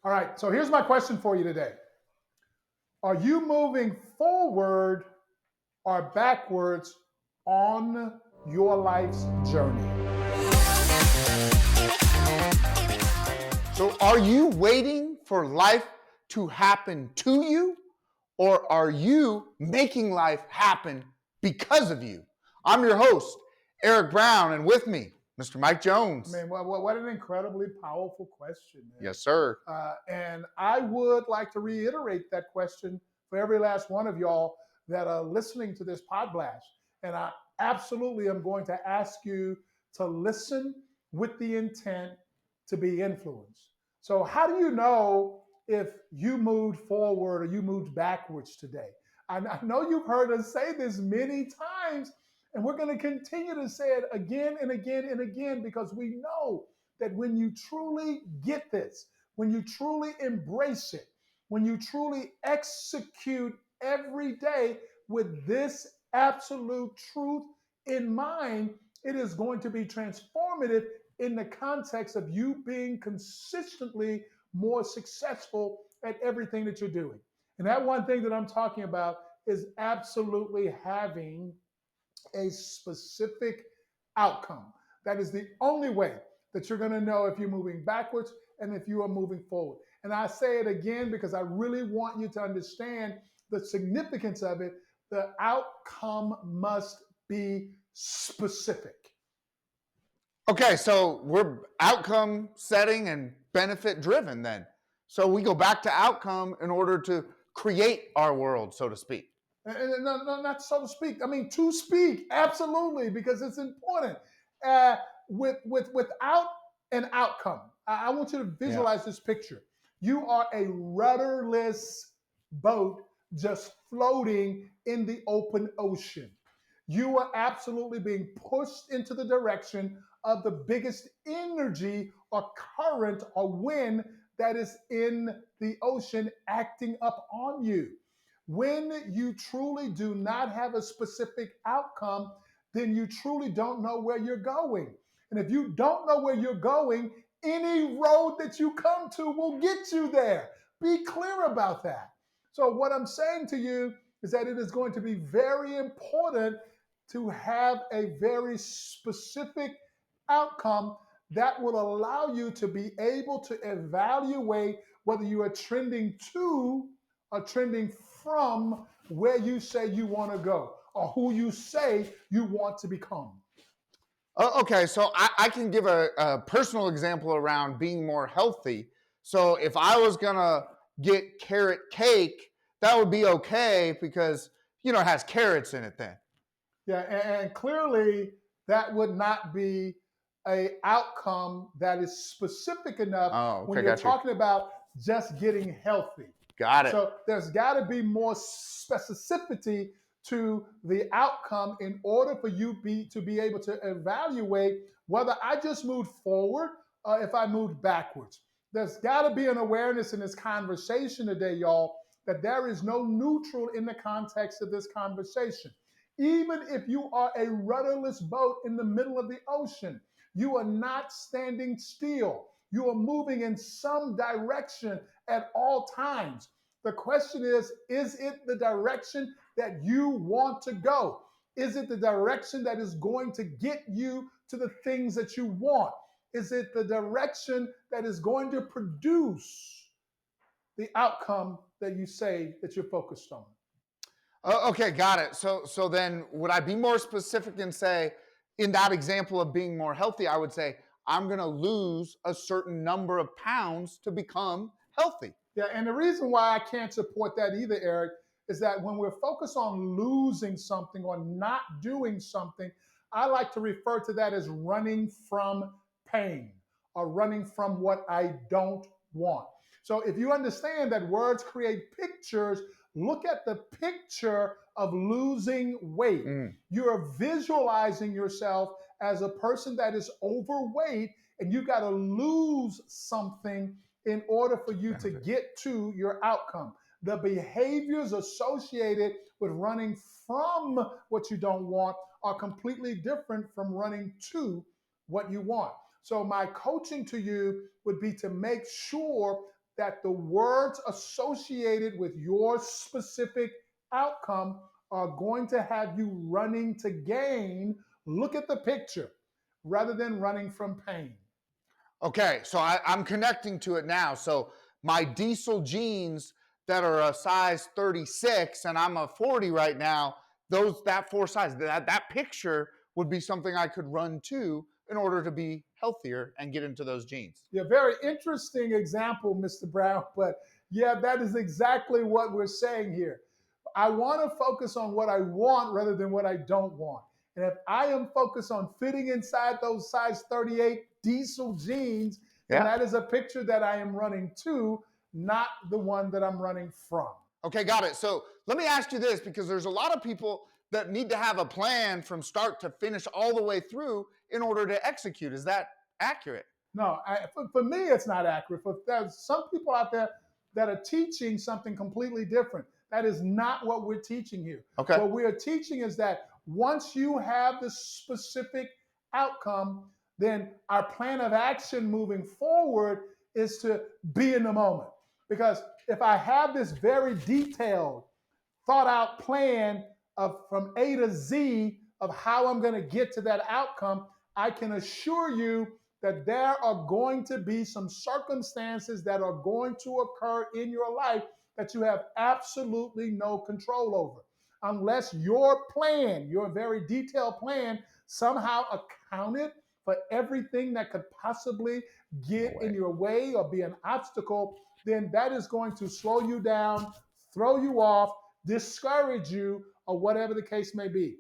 All right, so here's my question for you today. Are you moving forward or backwards on your life's journey? So, are you waiting for life to happen to you, or are you making life happen because of you? I'm your host, Eric Brown, and with me, Mr. Mike I Jones. mean, what an incredibly powerful question, man. Yes, sir. And I would like to reiterate that question for every last one of y'all that are listening to this pod blast. And I absolutely am going to ask you to listen with the intent to be influenced. So, how do you know if you moved forward or you moved backwards today? I know you've heard us say this many times, and we're going to continue to say it again and again and again because we know that when you truly get this, when you truly embrace it, when you truly execute every day with this absolute truth in mind, it is going to be transformative in the context of you being consistently more successful at everything that you're doing. And that one thing that I'm talking about is absolutely having a specific outcome. That is the only way that you're going to know if you're moving backwards and if you are moving forward. And I say it again because I really want you to understand the significance of it. The outcome must be specific. Okay, so we're outcome setting and benefit driven then. So, we go back to outcome in order to create our world, so to speak. And no, not so to speak. I mean, to speak, absolutely, because it's important. Without an outcome, I want you to Yeah. visualize this picture. You are a rudderless boat just floating in the open ocean. You are absolutely being pushed into the direction of the biggest energy or current or wind that is in the ocean acting up on you. When you truly do not have a specific outcome, then you truly don't know where you're going. And if you don't know where you're going, any road that you come to will get you there. Be clear about that. So, what I'm saying to you is that it is going to be very important to have a very specific outcome that will allow you to be able to evaluate whether you are trending to or trending from where you say you want to go or who you say you want to become. Okay, so I can give a personal example around being more healthy. So if I was gonna get carrot cake, that would be okay because it has carrots in it then. Yeah, and clearly that would not be a outcome that is specific enough Oh, when okay, you're got you. talking about just getting healthy. Got it. So there's got to be more specificity to the outcome in order for you to be able to evaluate whether I just moved forward or if I moved backwards. There's got to be an awareness in this conversation today, y'all, that there is no neutral in the context of this conversation. Even if you are a rudderless boat in the middle of the ocean, you are not standing still. You are moving in some direction at all times. The question is it the direction that you want to go? Is it the direction that is going to get you to the things that you want? Is it the direction that is going to produce the outcome that you say that you're focused on? Okay, got it. So then would I be more specific and say, in that example of being more healthy, I would say I'm gonna lose a certain number of pounds to become healthy. Yeah, and the reason why I can't support that either, Eric, is that when we're focused on losing something or not doing something, I like to refer to that as running from pain or running from what I don't want. So if you understand that words create pictures, look at the picture of losing weight. Mm. You are visualizing yourself as a person that is overweight, and you got to lose something in order for you to get to your outcome. The behaviors associated with running from what you don't want are completely different from running to what you want. So, my coaching to you would be to make sure that the words associated with your specific outcome are going to have you running to gain. Look at the picture rather than running from pain. Okay, so I'm connecting to it now. So my diesel jeans that are a size 36 and I'm a 40 right now, that four size, that picture would be something I could run to in order to be healthier and get into those jeans. Yeah, very interesting example, Mr. Brown. But yeah, that is exactly what we're saying here. I want to focus on what I want rather than what I don't want. And if I am focused on fitting inside those size 38 diesel jeans, then Yeah. that is a picture that I am running to, not the one that I'm running from. Okay, got it. So let me ask you this, because there's a lot of people that need to have a plan from start to finish all the way through in order to execute. Is that accurate? No, for me, it's not accurate. There's some people out there that are teaching something completely different. That is not what we're teaching here. Okay. What we are teaching is that once you have the specific outcome, then our plan of action moving forward is to be in the moment. Because if I have this very detailed, thought out plan of from A to Z of how I'm going to get to that outcome, I can assure you that there are going to be some circumstances that are going to occur in your life that you have absolutely no control over. Unless your plan, your very detailed plan, somehow accounted for everything that could possibly get in your way or be an obstacle, then that is going to slow you down, throw you off, discourage you, or whatever the case may be.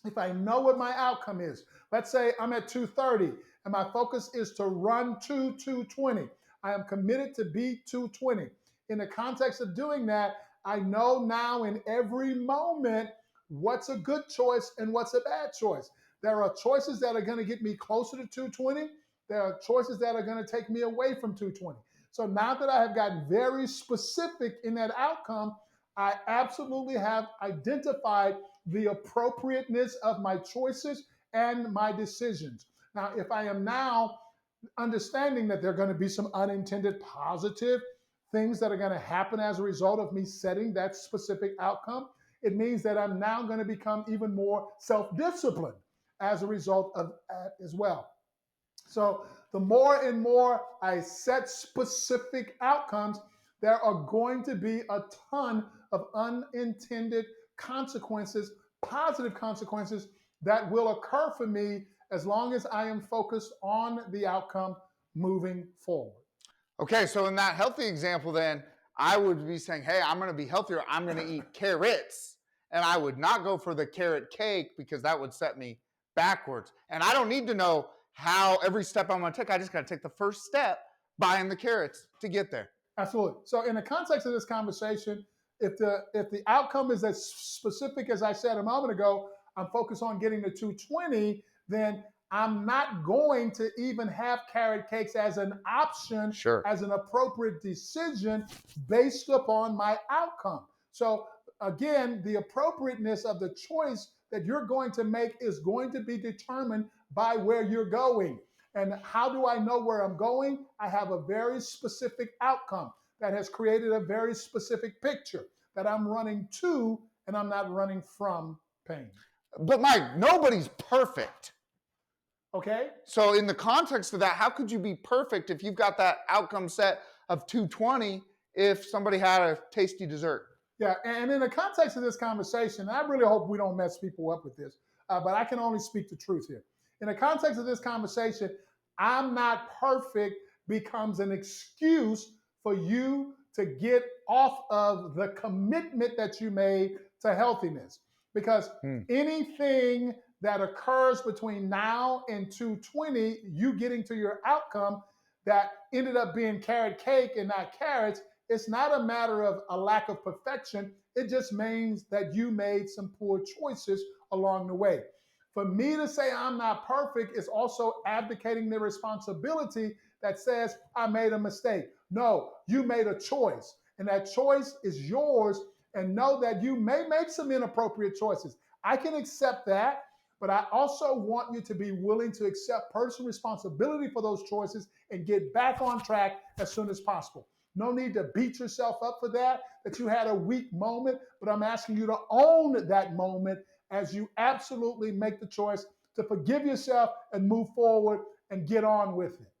If I know what my outcome is, let's say I'm at 230 and my focus is to run to 220. I am committed to beat 220. In the context of doing that, I know now in every moment what's a good choice and what's a bad choice. There are choices that are going to get me closer to 220. There are choices that are going to take me away from 220. So now that I have gotten very specific in that outcome, I absolutely have identified the appropriateness of my choices and my decisions. Now, if I am now understanding that there are going to be some unintended positive things that are going to happen as a result of me setting that specific outcome, it means that I'm now going to become even more self disciplined as a result of that as well. So the more and more I set specific outcomes, there are going to be a ton of unintended consequences, positive consequences that will occur for me as long as I am focused on the outcome moving forward. Okay, so in that healthy example, then I would be saying, hey, I'm going to be healthier. I'm going to eat carrots. And I would not go for the carrot cake because that would set me backwards. And I don't need to know how every step I'm going to take. I just got to take the first step, buying the carrots to get there. Absolutely. So in the context of this conversation, if the outcome is as specific as I said a moment ago, I'm focused on getting to 220, then I'm not going to even have carrot cakes as an option, Sure. as an appropriate decision based upon my outcome. So again, the appropriateness of the choice that you're going to make is going to be determined by where you're going. And how do I know where I'm going? I have a very specific outcome that has created a very specific picture that I'm running to, and I'm not running from pain. But Mike, nobody's perfect. Okay? So in the context of that, how could you be perfect if you've got that outcome set of 220 if somebody had a tasty dessert? Yeah, and in the context of this conversation, I really hope we don't mess people up with this, but I can only speak the truth here. In the context of this conversation, I'm not perfect becomes an excuse for you to get off of the commitment that you made to healthiness. Because anything that occurs between now and 220, you getting to your outcome that ended up being carrot cake and not carrots, it's not a matter of a lack of perfection. It just means that you made some poor choices along the way. For me to say I'm not perfect is also abdicating the responsibility that says I made a mistake. No, you made a choice, and that choice is yours. And know that you may make some inappropriate choices. I can accept that, but I also want you to be willing to accept personal responsibility for those choices and get back on track as soon as possible. No need to beat yourself up for that you had a weak moment, but I'm asking you to own that moment as you absolutely make the choice to forgive yourself and move forward and get on with it.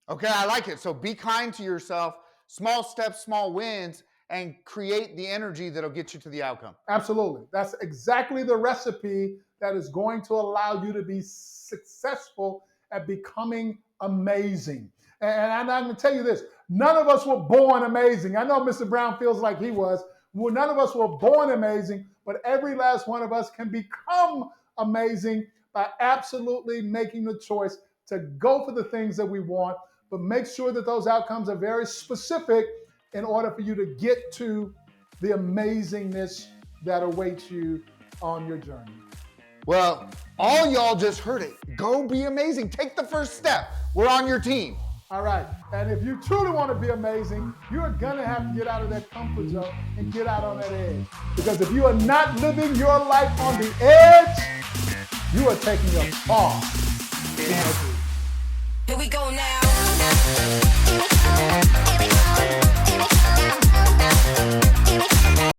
Okay, I like it. So be kind to yourself, small steps, small wins, and create the energy that'll get you to the outcome. Absolutely. That's exactly the recipe that is going to allow you to be successful at becoming amazing. And I'm going to tell you this, none of us were born amazing. I know Mr. Brown feels like he was. Well, none of us were born amazing, but every last one of us can become amazing by absolutely making the choice to go for the things that we want, but make sure that those outcomes are very specific in order for you to get to the amazingness that awaits you on your journey. Well, all y'all just heard it. Go be amazing. Take the first step. We're on your team. All right. And if you truly want to be amazing, you're going to have to get out of that comfort zone and get out on that edge. Because if you are not living your life on the edge, you are taking a fall. Here we go now.